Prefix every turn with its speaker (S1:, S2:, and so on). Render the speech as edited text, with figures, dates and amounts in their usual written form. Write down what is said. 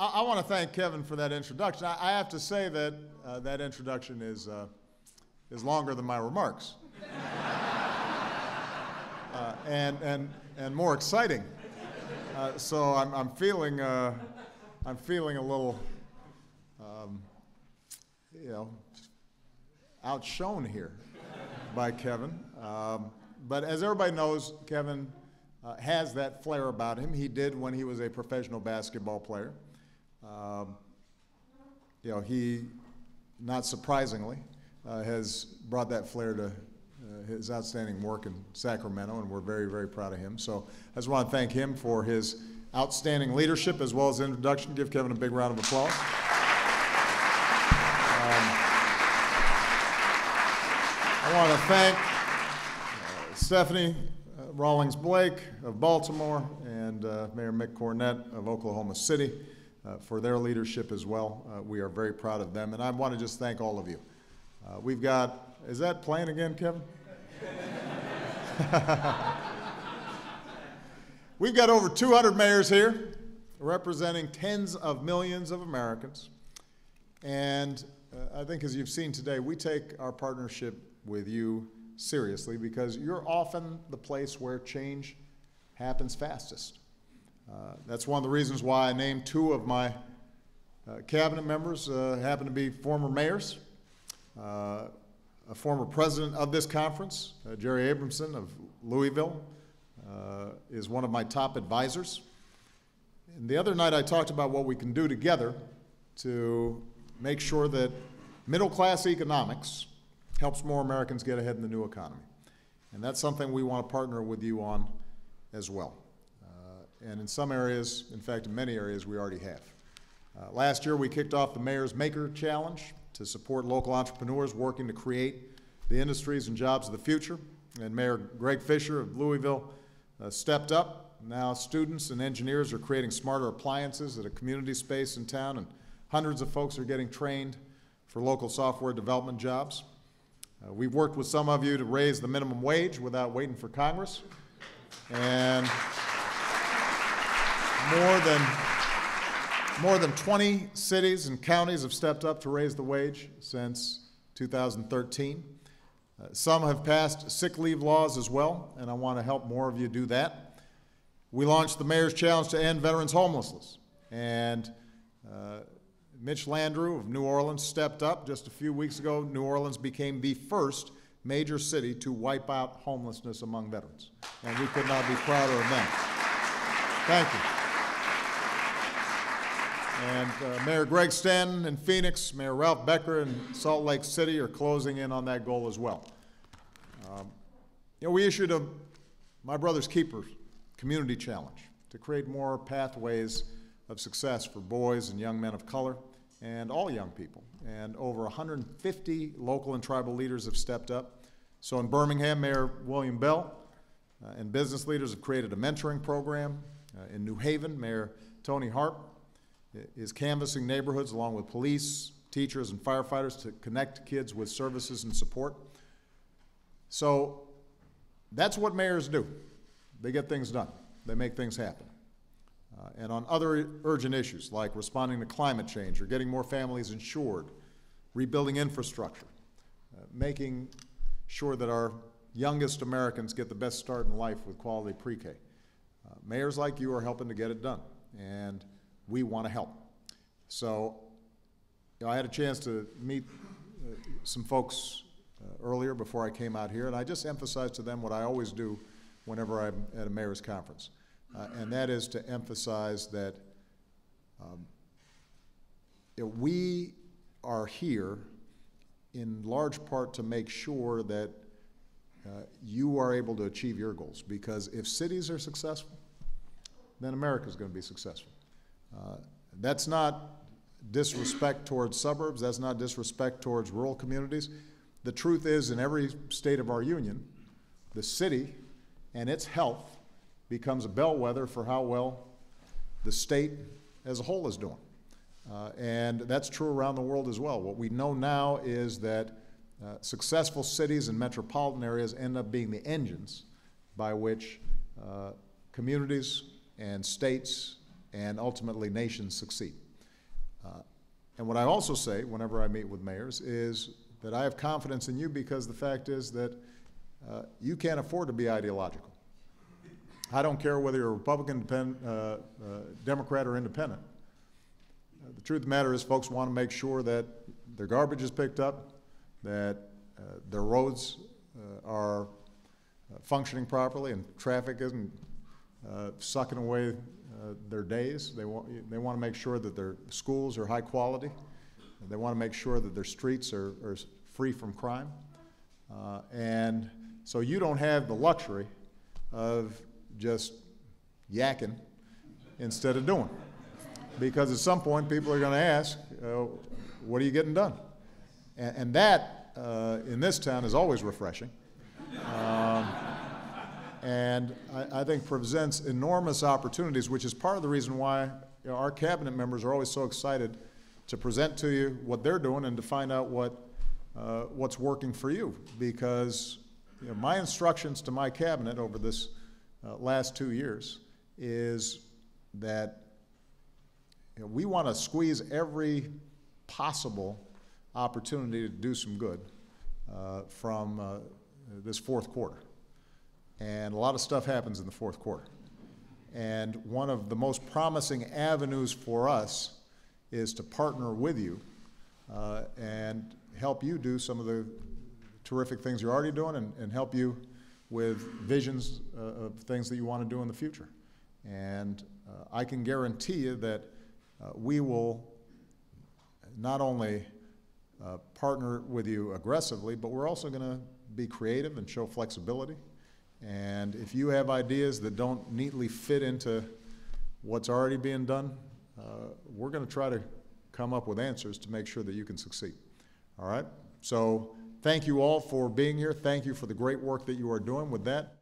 S1: I want to thank Kevin for that introduction. I have to say that that introduction is longer than my remarks, and more exciting. So I'm feeling a little, outshone here by Kevin. But as everybody knows, Kevin has that flair about him. He did when he was a professional basketball player. He, not surprisingly, has brought that flair to his outstanding work in Sacramento, and we're very, very proud of him. So I just want to thank him for his outstanding leadership as well as introduction. Give Kevin a big round of applause. I want to thank Stephanie Rawlings Blake of Baltimore and Mayor Mick Cornett of Oklahoma City for their leadership as well. We are very proud of them, and I want to just thank all of you. We've got, is that playing again, Kevin? We've got over 200 mayors here representing tens of millions of Americans. And I think as you've seen today, we take our partnership with you seriously because you're often the place where change happens fastest. That's one of the reasons why I named two of my cabinet members happen to be former mayors. A former president of this conference, Jerry Abramson of Louisville, is one of my top advisors. And the other night I talked about what we can do together to make sure that middle-class economics helps more Americans get ahead in the new economy. And that's something we want to partner with you on as well. And in some areas, in fact, in many areas, we already have. Last year, we kicked off the Mayor's Maker Challenge to support local entrepreneurs working to create the industries and jobs of the future. And Mayor Greg Fisher of Louisville stepped up. Now students and engineers are creating smarter appliances at a community space in town, and hundreds of folks are getting trained for local software development jobs. We've worked with some of you to raise the minimum wage without waiting for Congress. And more than 20 cities and counties have stepped up to raise the wage since 2013. Some have passed sick leave laws as well, and I want to help more of you do that. We launched the Mayor's Challenge to end veterans' homelessness, and Mitch Landrieu of New Orleans stepped up. Just a few weeks ago, New Orleans became the first major city to wipe out homelessness among veterans, and we could not be prouder of them. Thank you. And Mayor Greg Stanton in Phoenix, Mayor Ralph Becker in Salt Lake City are closing in on that goal as well. We issued a My Brother's Keeper community challenge to create more pathways of success for boys and young men of color and all young people. And over 150 local and tribal leaders have stepped up. So in Birmingham, Mayor William Bell and business leaders have created a mentoring program. In New Haven, Mayor Tony Harp is canvassing neighborhoods along with police, teachers, and firefighters to connect kids with services and support. So that's what mayors do. They get things done. They make things happen. And on other urgent issues like responding to climate change or getting more families insured, rebuilding infrastructure, making sure that our youngest Americans get the best start in life with quality pre-K. Mayors like you are helping to get it done, and we want to help. So I had a chance to meet some folks earlier before I came out here, and I just emphasized to them what I always do whenever I'm at a mayor's conference, and that is to emphasize that we are here in large part to make sure that you are able to achieve your goals, because if cities are successful, then America's going to be successful. That's not disrespect towards suburbs, that's not disrespect towards rural communities. The truth is, in every state of our union, the city and its health becomes a bellwether for how well the state as a whole is doing. And that's true around the world as well. What we know now is that successful cities and metropolitan areas end up being the engines by which communities and states and ultimately nations succeed. And what I also say whenever I meet with mayors is that I have confidence in you because the fact is that you can't afford to be ideological. I don't care whether you're a Republican, Democrat, or independent. The truth of the matter is folks want to make sure that their garbage is picked up, that their roads are functioning properly and traffic isn't sucking away their days. They want to make sure that their schools are high quality. They want to make sure that their streets are free from crime. And so you don't have the luxury of just yakking instead of doing. Because at some point people are going to ask, what are you getting done? And that, in this town, is always refreshing. And I think presents enormous opportunities, which is part of the reason why our cabinet members are always so excited to present to you what they're doing and to find out what's working for you. Because my instructions to my cabinet over this last 2 years is that we want to squeeze every possible opportunity to do some good from this fourth quarter. And a lot of stuff happens in the fourth quarter. And one of the most promising avenues for us is to partner with you and help you do some of the terrific things you're already doing and help you with visions of things that you want to do in the future. And I can guarantee you that we will not only partner with you aggressively, but we're also going to be creative and show flexibility. And if you have ideas that don't neatly fit into what's already being done, we're going to try to come up with answers to make sure that you can succeed. All right? So thank you all for being here. Thank you for the great work that you are doing with that.